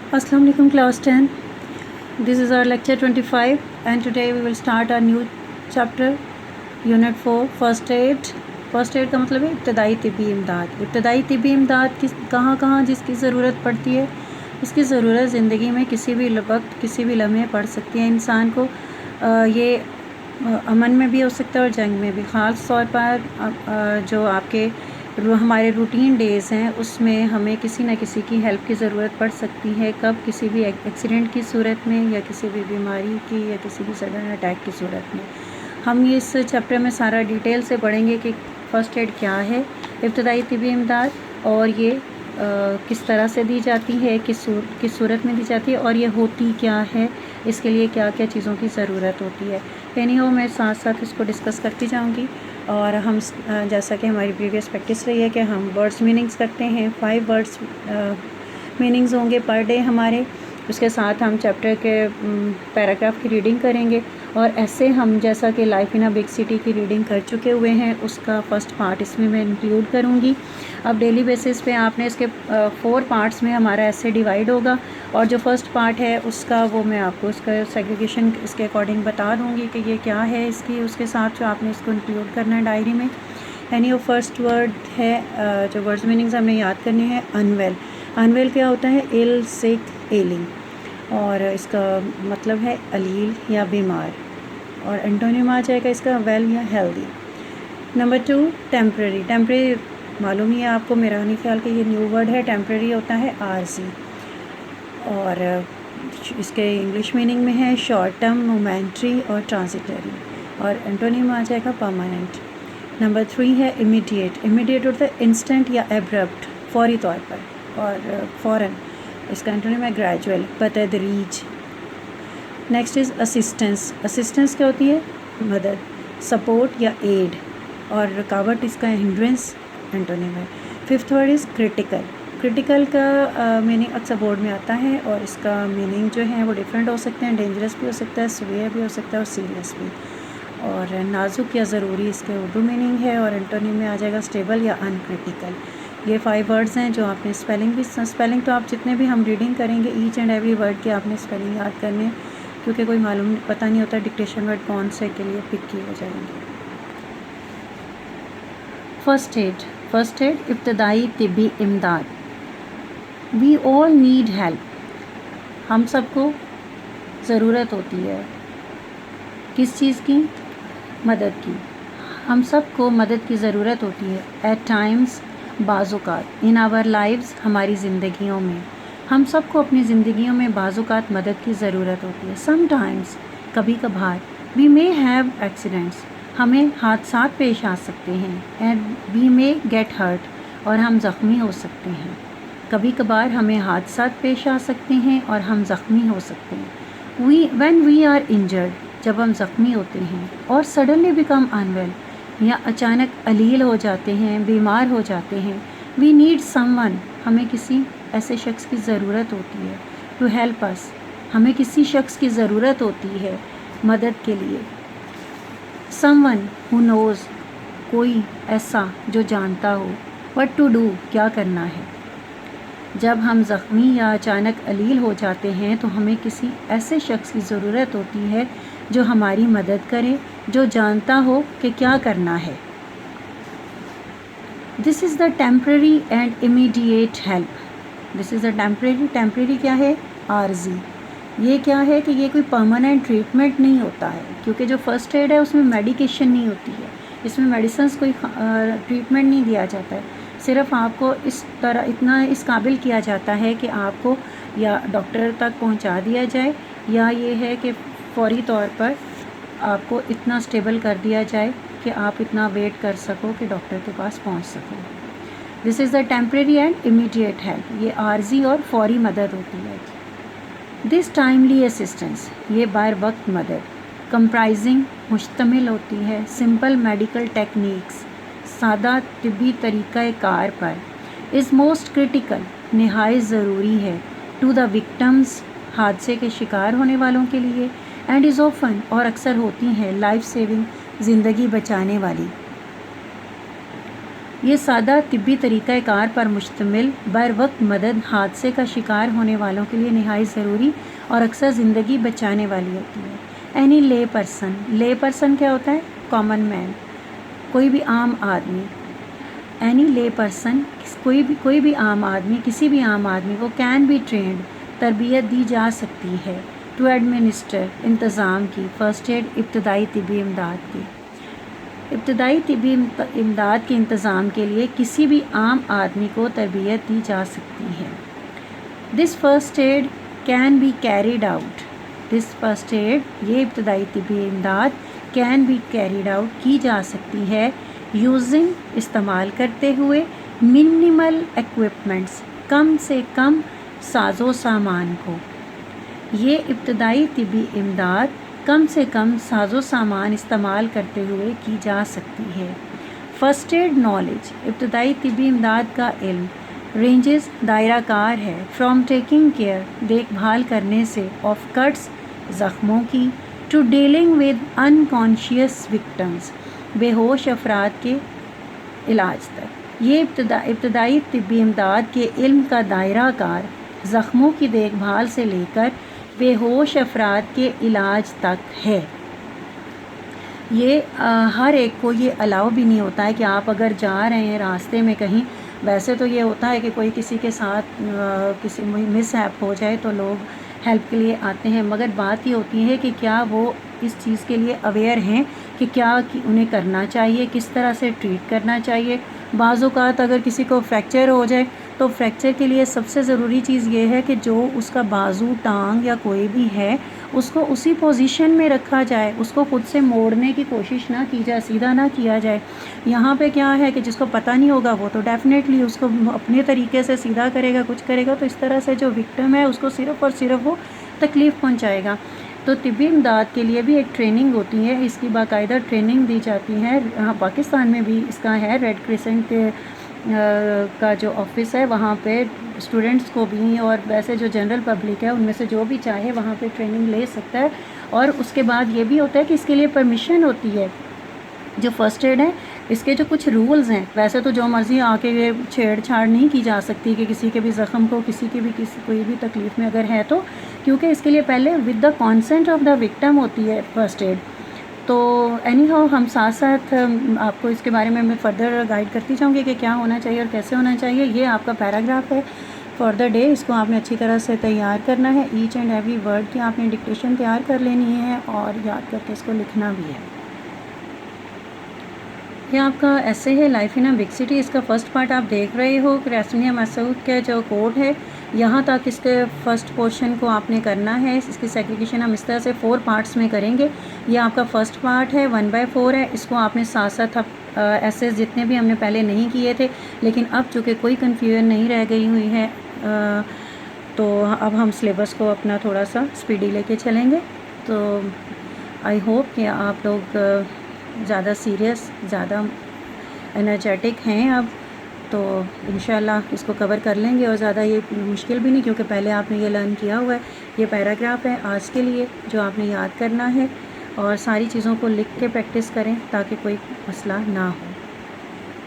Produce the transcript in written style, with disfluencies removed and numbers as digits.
Assalamu alaikum class 10. This is our lecture 25 and today we will start our new chapter unit 4 first aid. First aid का मतलब है इब्तदाई तिब्बी इमदाद. इब्तदाई तिब्बी इमदाद कहाँ कहाँ जिसकी ज़रूरत पड़ती है, इसकी ज़रूरत ज़िंदगी में किसी भी वक्त किसी भी लम्हे पड़ सकती है इंसान को. ये अमन में भी हो सकता है और जंग में भी. ख़ास तौर पर जो आपके हमारे रूटीन डेज़ हैं उसमें हमें किसी न किसी की हेल्प की ज़रूरत पड़ सकती है. कब? किसी भी एक्सीडेंट की सूरत में या किसी भी बीमारी की या किसी भी सडन अटैक की सूरत में. हम ये इस चैप्टर में सारा डिटेल से पढ़ेंगे कि फ़र्स्ट एड क्या है, इब्तदाई तिब्बी इमदाद, और ये किस तरह से दी जाती है, किस सूरत में दी जाती है और ये होती क्या है, इसके लिए क्या क्या चीज़ों की ज़रूरत होती है. एनी हो, मैं साथ साथ इसको डिस्कस करती जाऊंगी. और हम जैसा कि हमारी प्रीवियस प्रैक्टिस रही है कि हम वर्ड्स मीनिंग्स करते हैं. 5 वर्ड्स मीनिंग्स होंगे पर डे हमारे. उसके साथ हम चैप्टर के पैराग्राफ की रीडिंग करेंगे और ऐसे हम जैसा कि life in a big city की रीडिंग कर चुके हुए हैं उसका फ़र्स्ट पार्ट इसमें मैं इंक्लूड करूँगी. अब डेली बेसिस पे आपने इसके 4 पार्ट्स में हमारा ऐसे डिवाइड होगा और जो फर्स्ट पार्ट है उसका वो मैं आपको उसका सेग्रीगेशन इसके अकॉर्डिंग बता दूँगी कि ये क्या है इसकी. उसके साथ जो आपने इसको इंक्लूड करना है डायरी में. यानी वो फर्स्ट वर्ड है, जो वर्ड्स मीनिंग्स हमने याद करने हैं. अनवेल. अनवेल क्या होता है? इल, सिक, एलिंग, और इसका मतलब है अलील या बीमार. और एंटोनिम आ जाएगा इसका वेल या हेल्दी. Number 2 temporary. टेम्प्रेरी मालूम ही है आपको, मेरा नहीं ख्याल कि ये न्यू वर्ड है. टेम्प्रेरी होता है आरजी और इसके इंग्लिश मीनिंग में है शॉर्ट टर्म, मोमेंट्री और ट्रांजिटरी. और एंटोनिम आ जाएगा परमानेंट. नंबर 3 है इमीडिएट. इमीडिएट होता है इंस्टेंट या एब्रप्ट, फौरी तौर पर और फ़ौरन. इसका एंटोनिम है ग्रेजुअल, बतदरीज. Next is assistance. असिस्टेंस क्या होती है? मदद, सपोर्ट या एड. और रुकावट इसका हिंड्रेंस एंटोनिम है. 5th word is critical. Critical का मीनिंग अक्सर बोर्ड में आता है और इसका मीनिंग जो है वो डिफरेंट हो सकते हैं. डेंजरस भी हो सकता है, सीवियर भी हो सकता है और सीरियस भी. और नाजुक या ज़रूरी इसके उर्दू मीनिंग है और एंटोनिम में आ जाएगा स्टेबल या अनक्रिटिकल. ये 5 वर्ड्स हैं जो आपने स्पेलिंग तो आप जितने भी हम रीडिंग करेंगे ईच एंड एवरी वर्ड के आपने स्पेलिंग याद करने हैं क्योंकि कोई मालूम पता नहीं होता डिक्टेशन वर्ड कौन से के लिए पिक किए जाएंगे. First aid. फर्स्ट एड इब्तदाई तिब्बी इमदाद. We all need help. हम सबको ज़रूरत होती है किस चीज़ की? मदद की. हम सबको मदद की ज़रूरत होती है. एट टाइम्स, बाज़ौक़ात, इन आवर लाइव्स, हमारी ज़िंदगियों में. हम सबको अपनी ज़िंदगियों में बाज़ौक़ात मदद की ज़रूरत होती है. समटाइम्स, कभी कभार. वी मे हैव एक्सीडेंट्स, हमें हादसात पेश आ सकते हैं. And we may get hurt, और हम ज़ख्मी हो सकते हैं. कभी कभार हमें हादसात पेश आ सकते हैं और हम ज़ख्मी हो सकते हैं. व्हेन वी आर इंजर्ड, जब हम ज़ख्मी होते हैं. और सडनली बिकम अनवेल, या अचानक अलील हो जाते हैं, बीमार हो जाते हैं. वी नीड समवन, हमें किसी ऐसे शख्स की ज़रूरत होती है. टू हेल्प अस, हमें किसी शख्स की ज़रूरत होती है मदद के लिए. समवन हु नोज़, कोई ऐसा जो जानता हो. व्हाट टू डू, क्या करना है. जब हम ज़ख्मी या अचानक अलील हो जाते हैं तो हमें किसी ऐसे शख्स की ज़रूरत होती है जो हमारी मदद करे, जो जानता हो कि क्या करना है. This is the temporary and immediate help. This is the temporary क्या है? आर्जी. ये क्या है कि ये कोई परमानेंट ट्रीटमेंट नहीं होता है क्योंकि जो फर्स्ट एड है उसमें मेडिकेशन नहीं होती है. इसमें मेडिसिन्स कोई ट्रीटमेंट नहीं दिया जाता है. सिर्फ आपको इस तरह इतना इस काबिल किया जाता है कि आपको या डॉक्टर तक पहुंचा दिया जाए या ये है कि फौरी तौर पर आपको इतना स्टेबल कर दिया जाए कि आप इतना वेट कर सको कि डॉक्टर के पास पहुंच सको. This is the temporary and immediate help. ये आर्जी और फौरी मदद होती है. दिस टाइमली असिस्टेंस, ये बार वक्त मदद. कंप्राइजिंग, मुश्तमिल होती है. सिंपल मेडिकल टेक्निक्स, सादा तिब्बी तरीक़ा कार पर. इज़ मोस्ट क्रिटिकल, नहायत ज़रूरी है. टू द विक्टम्स, हादसे के शिकार होने वालों के लिए. एंड इज़ ऑफन, और अक्सर होती हैं. लाइफ सेविंग, ज़िंदगी बचाने वाली. یہ سادہ طبی طریقہ کار پر مشتمل بر وقت مدد حادثے کا شکار ہونے والوں کے لیے نہایت ضروری اور اکثر زندگی بچانے والی ہوتی ہے۔ اینی لے پرسن کیا ہوتا ہے؟ کامن مین، کوئی بھی عام آدمی۔ اینی لے پرسن کوئی بھی عام آدمی، کسی بھی عام آدمی کو کین بی ٹرینڈ، تربیت دی جا سکتی ہے ٹو ایڈمنسٹر، انتظام کی، فرسٹ ایڈ، ابتدائی طبی امداد کی۔ ابتدائی طبی امداد کے انتظام کے لیے کسی بھی عام آدمی کو تربیت دی جا سکتی ہے۔ This first aid can be carried out, یہ ابتدائی طبی امداد کین بی کیریڈ آؤٹ کی جا سکتی ہے یوزنگ، استعمال کرتے ہوئے، منیمل ایکوپمنٹس، کم سے کم ساز و سامان کو۔ یہ ابتدائی طبی امداد کم سے کم ساز و سامان استعمال کرتے ہوئے کی جا سکتی ہے۔ فرسٹ ایڈ نالج، ابتدائی طبی امداد کا علم، رینجز، دائرہ کار ہے، فرام ٹیکنگ کیئر، دیکھ بھال کرنے سے، آف کٹس، زخموں کی، to dealing with unconscious victims, بے ہوش افراد کے علاج تک۔ یہ ابتدائی طبی امداد کے علم کا دائرہ کار زخموں کی دیکھ بھال سے لے کر بے ہوش افراد کے علاج تک ہے۔ یہ ہر ایک کو یہ الاؤ بھی نہیں ہوتا ہے کہ آپ اگر جا رہے ہیں راستے میں کہیں، ویسے تو یہ ہوتا ہے کہ کوئی کسی کے ساتھ کسی مس ہیپ ہو جائے تو لوگ ہیلپ کے لیے آتے ہیں، مگر بات یہ ہوتی ہے کہ کیا وہ اس چیز کے لیے اویئر ہیں کہ کیا انہیں کرنا چاہیے، کس طرح سے ٹریٹ کرنا چاہیے۔ بعض اوقات اگر کسی کو فریکچر ہو جائے تو فریکچر کے لیے سب سے ضروری چیز یہ ہے کہ جو اس کا بازو، ٹانگ یا کوئی بھی ہے اس کو اسی پوزیشن میں رکھا جائے، اس کو خود سے موڑنے کی کوشش نہ کی جائے، سیدھا نہ کیا جائے۔ یہاں پہ کیا ہے کہ جس کو پتہ نہیں ہوگا وہ تو ڈیفینیٹلی اس کو اپنے طریقے سے سیدھا کرے گا، کچھ کرے گا، تو اس طرح سے جو وکٹم ہے اس کو صرف اور صرف وہ تکلیف پہنچائے گا۔ تو طبی امداد کے لیے بھی ایک ٹریننگ ہوتی ہے، اس کی باقاعدہ ٹریننگ دی جاتی ہے۔ یہاں پاکستان میں بھی اس کا ہے، ریڈ کریسنٹ کا جو آفس ہے وہاں پہ اسٹوڈنٹس کو بھی اور ویسے جو جنرل پبلک ہے ان میں سے جو بھی چاہے وہاں پہ ٹریننگ لے سکتا ہے۔ اور اس کے بعد یہ بھی ہوتا ہے کہ اس کے لیے پرمیشن ہوتی ہے۔ جو فرسٹ ایڈ ہے اس کے جو کچھ رولز ہیں، ویسے تو جو مرضی آ کے یہ چھیڑ چھاڑ نہیں کی جا سکتی کہ کسی کے بھی زخم کو، کوئی بھی تکلیف میں اگر ہے تو، کیونکہ اس کے لیے پہلے with the consent of the victim ہوتی ہے فرسٹ ایڈ۔ تو اینی ہاؤ ہم ساتھ ساتھ آپ کو اس کے بارے میں فردر گائیڈ کرتی جاؤں گی کہ کیا ہونا چاہیے اور کیسے ہونا چاہیے۔ یہ آپ کا پیراگراف ہے فار دا ڈے، اس کو آپ نے اچھی طرح سے تیار کرنا ہے، ایچ اینڈ ایوری ورڈ کی آپ نے ڈکٹیشن تیار کر لینی ہے اور یاد کر کے اس کو لکھنا بھی ہے۔ یہ آپ کا ایسے ہے life in a big city, اس کا فرسٹ پارٹ آپ دیکھ رہے ہو، ریسنیا مسعود کا جو کوڈ ہے یہاں تک اس کے فرسٹ پورشن کو آپ نے کرنا ہے۔ اس کی سیگریگیشن ہم اس طرح سے 4 پارٹس میں کریں گے۔ یہ آپ کا فرسٹ پارٹ ہے 1/4 ہے، اس کو آپ نے ساتھ ساتھ ایسے جتنے بھی ہم نے پہلے نہیں کیے تھے، لیکن اب چونکہ کوئی کنفیوژن نہیں رہ گئی ہوئی ہے تو اب ہم سلیبس کو اپنا تھوڑا سا اسپیڈی لے کے چلیں گے۔ تو آئی ہوپ کہ آپ لوگ زیادہ سیریس، زیادہ انرجیٹک ہیں اب، تو انشاءاللہ اس کو کور کر لیں گے اور زیادہ یہ مشکل بھی نہیں، کیونکہ پہلے آپ نے یہ لرن کیا ہوا ہے۔ یہ پیراگراف ہے آج کے لیے جو آپ نے یاد کرنا ہے، اور ساری چیزوں کو لکھ کے پریکٹس کریں تاکہ کوئی مسئلہ نہ ہو۔